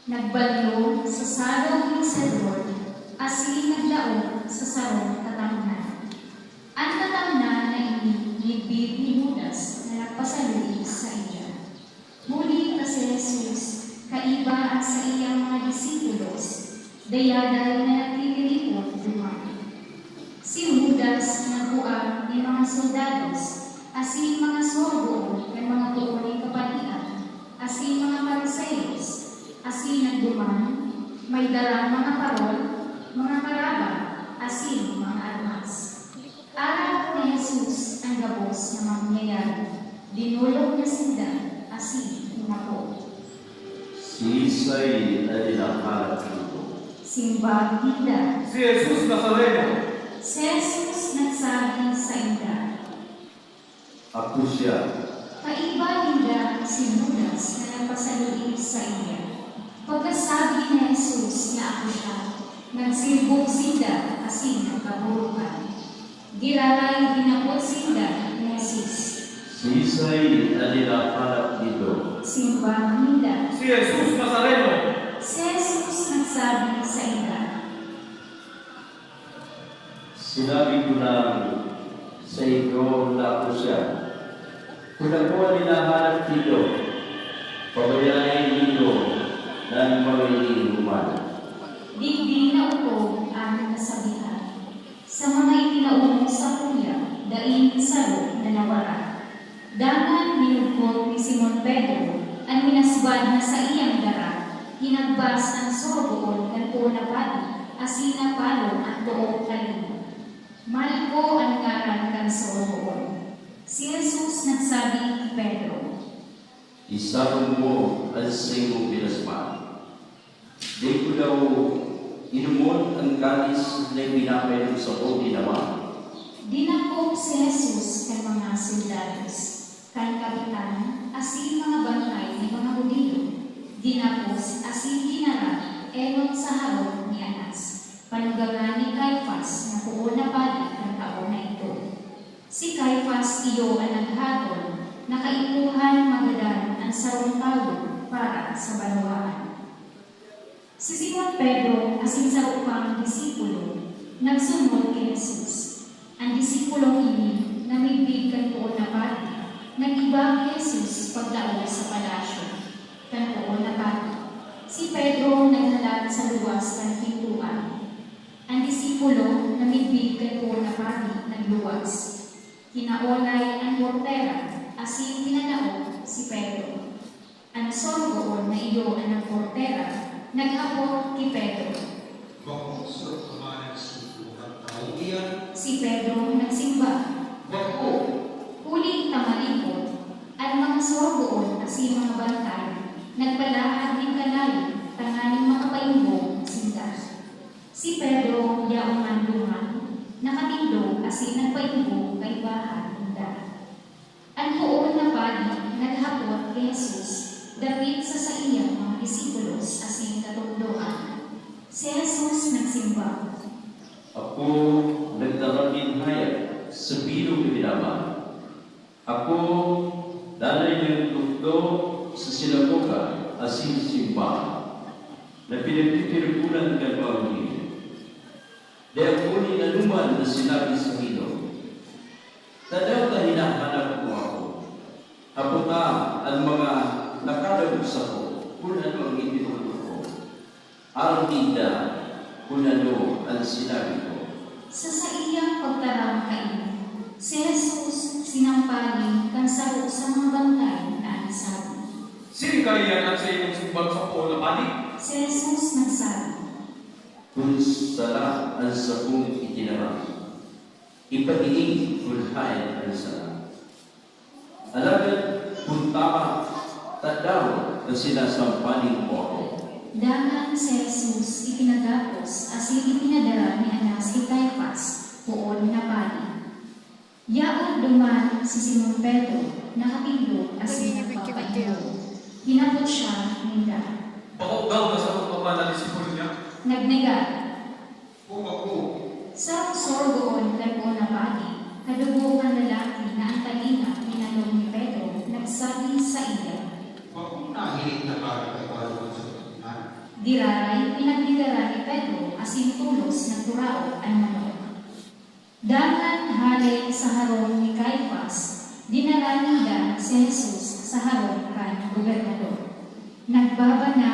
Nagbalyo sa sarong ng Sedron, asin naglaog sa sarong tatamnan. Ang tatamnan na inibig ni Judas na nagpasaluib sa iya. Muli kasi Jesus, kaiba sa iyang mga disipulos, dayaday na nagtitiripon dumami. Si Judas nagbuang ni mga soldados, asin mga sorbo ng mga tuon ng kapatian, asin mga Parisayos, asin nagduman, may darang mga parol, mga karaba, asin mga armas. Araw ni Jesus ang gabos na mangyayari, dinulog na sinda, asin umako. Sisay na dinakalat nito. Simbang hinda. Si Jesus Nazareno. Si Jesus nagsabi sa inda. Ako siya. Kaiba hinda si Judas na nagpasaluib sa iya. Pagkasabi ni Jesus na ako siya, nagsilbong sinda asin ang kaburukan. Giraray dinapot sinda ni Jesus. Sisay na dinakalat nito. Simbang hinda. Si Jesus Nazareno. Si Jesus nagsabi sa inda. Sinabi ko lang sa inyo na ako siya. Kung ako ang hinahanap dito, pabayain ninyo ng mga iniinuman. Digdi na upo ang nasabihan. Sa mga itinaunong sa kuya, daing saro na nawara. Dangan minugkot ni Simon Pedro, ang minasbad na sa iyang dara, hinagbas ang sorboon ng punapadi, asina palong at doong kalina. Maliko ang ngaran ng sorboon. Si Jesus nagsabi kay Pedro, Isarong mo ang sa'yo pinasman. Di ko daw inumon ang galis na pinapayong sa o dinaman. dinakop si Jesus kay mga soldados, kay kapitan, asin mga bantay ni mga Hudiyo. Dinapos asin dinara, enon sa harong ni Anas. Panugangan ni Caiphas na puon na padi ng taon na ito. Si Caiphas iyo ang naghatol, nakaipuhan magadan ang sarong tao para sa banwaan. Si Simon Pedro, asin sa upang disipulo, nagsunod kay Jesus. Ang disipulong ini, namibig kan puon na padi, nag-iba kay Jesus paglaog sa palasyo, kan puon na padi. Si Pedro naghalag sa luwas kan pintuan. Ang disipulo, namibig kan puon na padi, nagluwas. Kinaolay ang portera, asin pinanaog si Pedro. Ang sorboon na iyo ang portera, naghapot kay Pedro. Bakit sa kamalang sinuhan tayo iyan? Si Pedro nagsimba. Bakit? Huli tamalikot, at mga sorboon asin mga bantay, nagbalahad ng kalayo, tanganing makapayumbong sinda. Si Pedro yaong andungan, nakatindog asin nagpayumbong kay bahan hinda. Ang puon na padi naghapot kay Jesus, dapit sa iyang mga disipulos asin katungdoan. Si Jesus nagsimba. Ako nagdaragin hayag sa bilog ibinaman. Ako dalay ng tukdo sa sinagoga asin simbahan na pinagtitiripunan ng Panginoon. Dahil ako ni naluman na sinabi sa Hino, tadaw ka hinahanap mo ako. Ako ka ang mga nakadagos ako kung ano ang itinulog ko. Araw nila kung ano ang sinabi ko. Sa iyang pagtarang kain, si Jesus sinampalin kan saro sa mga bantay na nasabi. Sino kaya ang sa iyong simbang sa puon na padi? Si Jesus nagsabi, Kung sala ang sakong itinarang, ipadiing kulhain ang sala. Alagad kung tama, tadaw ang sinasampaling mo ako. dahan si Jesus ipinagapos asin ipinadara ni Anas kay Caiphas, puon na pari. Yaon duman si Simon Pedro, nakatindog asin nagpapaingo. Hinapot siya ninda. Bakit daw nasa pagpapa na disipulo niya? Nagnegar. Kung ako, Sa sorgoon kay puon na pari, kadugukan lalaki na ang talinga pinanong ni Pedro, nagsabi sa iya, bakit nahilig na para kay Paro sa katinan? Diraray pinagdidara ni Pedro asin tulos ng turao ang manok. Dangan halay sa harong ni Caiphas, dinaranigan si Jesus sa harong kan gobernador. Nagbabana